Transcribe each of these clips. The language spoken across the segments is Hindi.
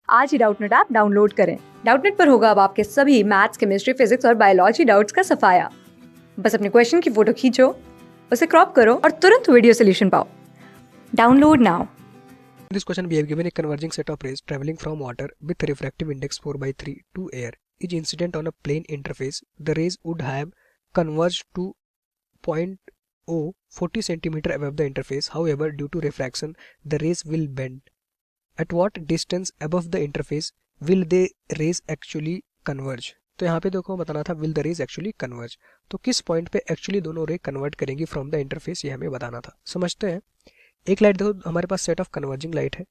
आज ही डाउटनेट ऐप डाउनलोड करें। डाउटनेट पर होगा अब आपके सभी मैथ्स, केमिस्ट्री, फिजिक्स और बायोलॉजी डाउट्स का सफाया। बस अपने क्वेश्चन की फोटो खींचो, उसे क्रॉप करो और तुरंत वीडियो सोल्यूशन पाओ। Download now. In this question, we have given a converging set of rays traveling from water with refractive index 4/3 to air is incident on a plane interface. The rays would have converged to point O 40 centimeter above the interface. However, due to refraction, the rays will bend. At what distance above the interface will the rays actually converge? तो यहाँ पे देखो बताना था will the rays actually converge. तो किस पॉइंट पे एक्चुअली दोनों रे कन्वर्ट करेंगी फ्रॉम द इंटरफेस, ये हमें बताना था। समझते हैं। एक लाइट देखो हमारे पास सेट ऑफ कन्वर्जिंग लाइट है।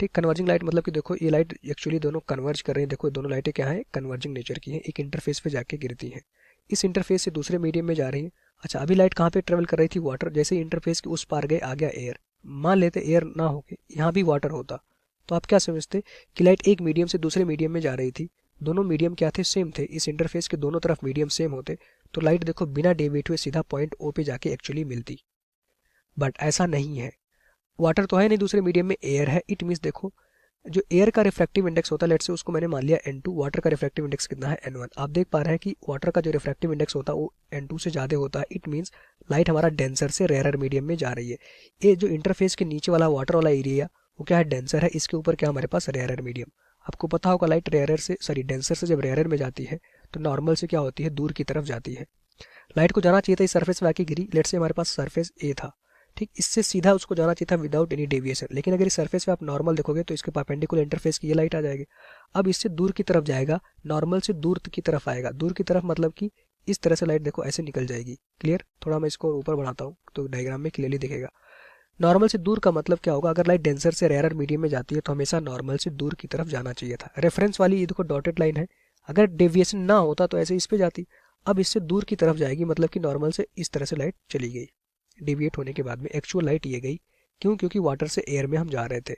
ठीक, कन्वर्जिंग लाइट मतलब कि देखो ये लाइट एक्चुअली दोनों कन्वर्ज कर रही हैं। देखो दोनों लाइटें क्या है, कन्वर्जिंग नेचर की हैं, एक इंटरफेस पे जाके गिरती हैं, इस इंटरफेस से दूसरे मीडियम में जा रही हैं। अच्छा, अभी लाइट कहाँ पे ट्रेवल कर रही थी, वाटर। जैसे ही इंटरफेस के उस पार गए आ गया एयर। मान लेते एयर ना होके यहाँ भी वाटर होता, तो आप क्या समझते कि लाइट एक मीडियम से दूसरे मीडियम में जा रही थी, दोनों मीडियम क्या थे, सेम थे। इस इंटरफेस के दोनों तरफ मीडियम सेम होते तो लाइट देखो बिना डेविएट हुए सीधा पॉइंट ओ पे जाके एक्चुअली मिलती। बट ऐसा नहीं है, वाटर तो है नहीं, दूसरे मीडियम में एयर है। इट मीन्स देखो जो एयर का रिफ्रैक्टिव इंडेक्स होता है, लेट से उसको मैंने मान लिया n2, वाटर का रिफ्रैक्टिव इंडेक्स कितना है n1। आप देख पा रहे हैं कि वाटर का जो रिफ्रैक्टिव इंडेक्स होता है वो n2 से ज़्यादा होता है। इट मीन्स लाइट हमारा डेंसर से रेयरर मीडियम में जा रही है। ये जो इंटरफेस के नीचे वाला वाटर वाला एरिया वो क्या है, डेंसर है। इसके ऊपर क्या हमारे पास रेयरर मीडियम। आपको पता होगा लाइट रेयरर से डेंसर से जब रेयरर में जाती है तो नॉर्मल से क्या होती है, दूर की तरफ जाती है। लाइट को जाना चाहिए था इस सरफेस पे आके गिरी, लेट से हमारे पास सरफेस ए था। ठीक, इससे सीधा उसको जाना चाहिए था विदाउट एनी डेविएशन। लेकिन अगर इस सरफेस पे आप नॉर्मल देखोगे तो इसके परपेंडिकुलर इंटरफेस की ये लाइट आ जाएगी। अब इससे दूर की तरफ जाएगा, नॉर्मल से दूर की तरफ आएगा। दूर की तरफ मतलब कि इस तरह से लाइट देखो ऐसे निकल जाएगी। क्लियर, थोड़ा मैं इसको ऊपर बढ़ाता हूँ तो डायग्राम में क्लियरली दिखेगा। नॉर्मल से दूर का मतलब क्या होगा, अगर लाइट डेंसर से रेयरर मीडियम में जाती है तो हमेशा नॉर्मल से दूर की तरफ जाना चाहिए था। रेफरेंस वाली ये देखो डॉटेड लाइन है, अगर डेविएशन ना होता तो ऐसे इस पे जाती। अब इससे दूर की तरफ जाएगी मतलब कि नॉर्मल से इस तरह से लाइट चली गई। डेविएट होने के बाद में एक्चुअल लाइट ये गई, क्यों, क्योंकि वाटर से एयर में हम जा रहे थे।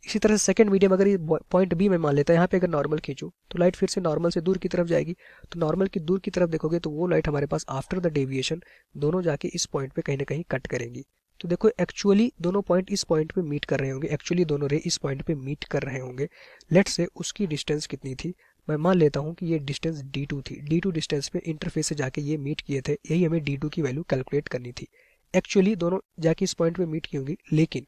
इसी तरह से सेकंड मीडियम अगर ये पॉइंट बी में मान लेता है, यहाँ पे अगर नॉर्मल खींचूं तो लाइट फिर से नॉर्मल से दूर की तरफ जाएगी। तो नॉर्मल की दूर की तरफ देखोगे तो वो लाइट हमारे पास आफ्टर द डेविएशन दोनों जाके इस पॉइंट पे कहीं ना कहीं कट करेंगी। तो देखो एक्चुअली दोनों पॉइंट इस पॉइंट पे मीट कर रहे होंगे, एक्चुअली दोनों रे इस पॉइंट पे मीट कर रहे होंगे। लेट से उसकी डिस्टेंस कितनी थी, मैं मान लेता हूँ कि ये डिस्टेंस d2 थी। d2 डिस्टेंस पे इंटरफेस से जाके ये मीट किए थे, यही हमें d2 की वैल्यू कैलकुलेट करनी थी। एक्चुअली दोनों जाके इस पॉइंट पे मीट की होंगी, लेकिन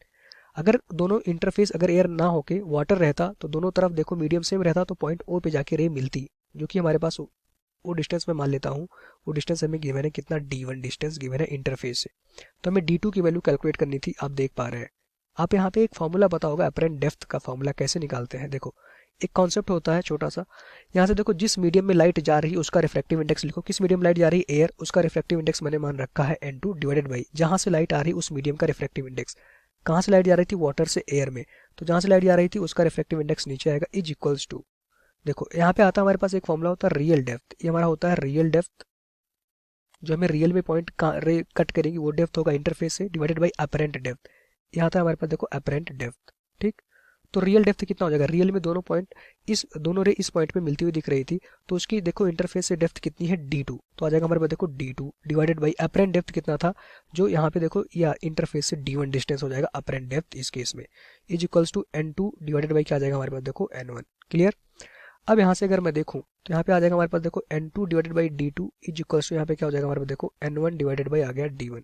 अगर दोनों इंटरफेस अगर एयर ना होके वाटर रहता तो दोनों तरफ देखो मीडियम सेम रहता, तो पॉइंट ओ पे जाके रे मिलती, जो कि हमारे पास वो डिस्टेंस मैं मान लेता हूँ। वो डिस्टेंस हमें गिवन है कितना, d1 डिस्टेंस गिवन है इंटरफेस से। तो हमें d2 की वैल्यू कैलकुलेट करनी थी। आप देख पा रहे हैं, आप यहाँ पे एक फॉर्मूला पता होगा अपरेंट डेप्थ का फॉर्मूला कैसे निकालते हैं। देखो एक कॉन्सेप्ट होता है छोटा सा, यहाँ से देखो जिस मीडियम में लाइट जा रही है उसका रिफ्रैक्टिव इंडेक्स लिखो। किस मीडियम लाइट जा रही है, एयर, उसका रिफ्रैक्टिव इंडेक्स मैंने मान रखा है n2 डिवाइडेड बाई जहाँ से लाइट आ रही है उस मीडियम का रिफ्रैक्टिव इंडेक्स। कहाँ से लाइट जा रही थी, वाटर से एयर में, तो जहाँ से लाइट जा रही थी उसका रिफ्रैक्टिव इंडेक्स नीचे आएगा, इज इक्वल्स टू। देखो यहाँ पे आता है हमारे पास एक फॉर्मूला होता है रियल डेप्थ। ये हमारा होता है रियल डेप्थ, जो हमें रियल में पॉइंट रे कट करेगी वो डेप्थ होगा इंटरफेस से, डिवाइडेड बाई अपरेंट डेप्थ। यहाँ आता है हमारे पास देखो अपरेंट डेप्थ। ठीक, तो रियल डेप्थ कितना हो जाएगा, रियल में दोनों पॉइंट दोनों रे इस पॉइंट पे मिलती हुई दिख रही थी, तो उसकी देखो इंटरफेस से डेप्थ कितनी है, d2। तो आ जाएगा हमारे पास देखो d2 divided by apparent depth कितना था, जो यहाँ पे देखो या इंटरफेस से d1 डिस्टेंस हो जाएगा अपरेंट डेप्थ इस केस में, is equals to n2 divided by क्या आ जाएगा हमारे पास देखो n1। क्लियर। अब यहाँ से अगर मैं देखूँ तो यहाँ पे आ जाएगा हमारे पास देखो n2 divided by d2 is equals to यहाँ पे क्या हो जाएगा हमारे पास देखो n1 डिवाइडेड बाई आ गया d1।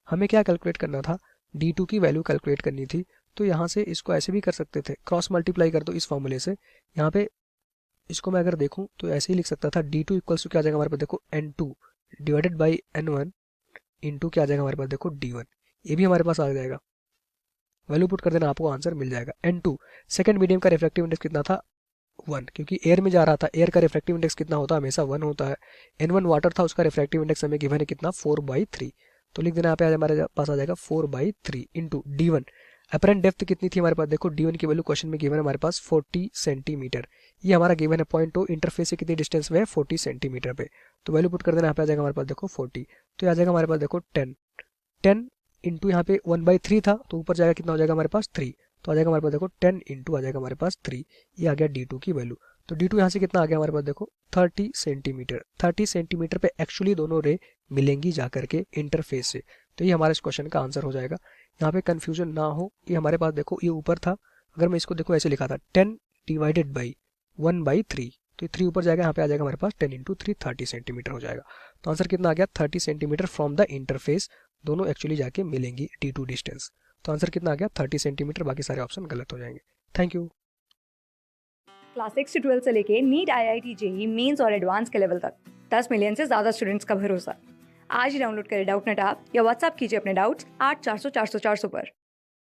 हमें क्या कैलकुलेट करना था, d2 की वैल्यू कैलकुलेट करनी थी। तो यहाँ से इसको ऐसे भी कर सकते थे, क्रॉस मल्टीप्लाई कर दो इस फॉर्मूले से। यहाँ पे इसको मैं अगर देखूँ तो ऐसे ही लिख सकता था, d2 इक्वल्स टू क्या आ जाएगा हमारे पास देखो n2 divided by n1 into क्या आ जाएगा हमारे पास देखो d1। ये भी हमारे पास आ जाएगा, वैल्यू पुट कर देना आपको आंसर मिल जाएगा। n2 सेकंड मीडियम का रिफ्रैक्टिव इंडेक्स कितना था, 1, क्योंकि एयर में जा रहा था, एयर का रिफ्रैक्टिव इंडेक्स कितना होता है, हमेशा 1 होता है। n1 वाटर था, उसका रिफ्रैक्टिव इंडेक्स हमें गिवन है कितना, 4/3। तो लिख देना यहाँ पे हमारे पास आ जाएगा 4/3 इंटू d1। अपरेंट डेप्थ कितनी थी हमारे पास देखो, d1 की वैल्यू क्वेश्चन में गिवन है हमारे पास 40 सेंटीमीटर। ये हमारा गिवन है पॉइंट ओ इंटरफेस से कितनी डिस्टेंस में है, 40 सेंटीमीटर पे। तो वैल्यू पुट कर देना, यहाँ पे आ जाएगा हमारे पास देखो 40। तो आ जाएगा हमारे पास देखो 10 इंटू यहाँ पे 1/3 था, तो ऊपर जाएगा कितना हो जाएगा हमारे पास 3। तो आ जाएगा हमारे पास देखो 10 इंटू आ जाएगा हमारे पास 3। ये आ गया d2 की वैल्यू। तो d2 यहाँ से कितना आ गया हमारे पास देखो 30 सेंटीमीटर। 30 सेंटीमीटर पे एक्चुअली दोनों रे मिलेंगी जाकर के इंटरफेस से। तो ये हमारे इस क्वेश्चन का आंसर हो जाएगा। यहाँ पे कंफ्यूजन ना हो, ये हमारे पास देखो ये ऊपर था, अगर मैं इसको देखो ऐसे लिखा था 10 डिवाइडेड बाई 1/3, तो 3 ऊपर जाएगा, यहाँ पे आ जाएगा हमारे पास 10 × 3 30 सेंटीमीटर हो जाएगा। तो आंसर कितना आ गया 30 सेंटीमीटर फ्रॉम द इंटरफेस, दोनों एक्चुअली जाके मिलेंगी T2 डिस्टेंस। तो आंसर कितना आ गया 30 सेंटीमीटर, बाकी सारे ऑप्शन गलत हो जाएंगे। Thank you. क्लास 6 से 12 से लेके नीट, IIT, JEE मेंस और एडवांस के लेवल तक 10 मिलियन से ज्यादा स्टूडेंट्स का भरोसा। आज ही डाउनलोड करें डाउटनेट ऐप या व्हाट्सएप कीजिए अपने डाउट्स 8400 400 400 पर।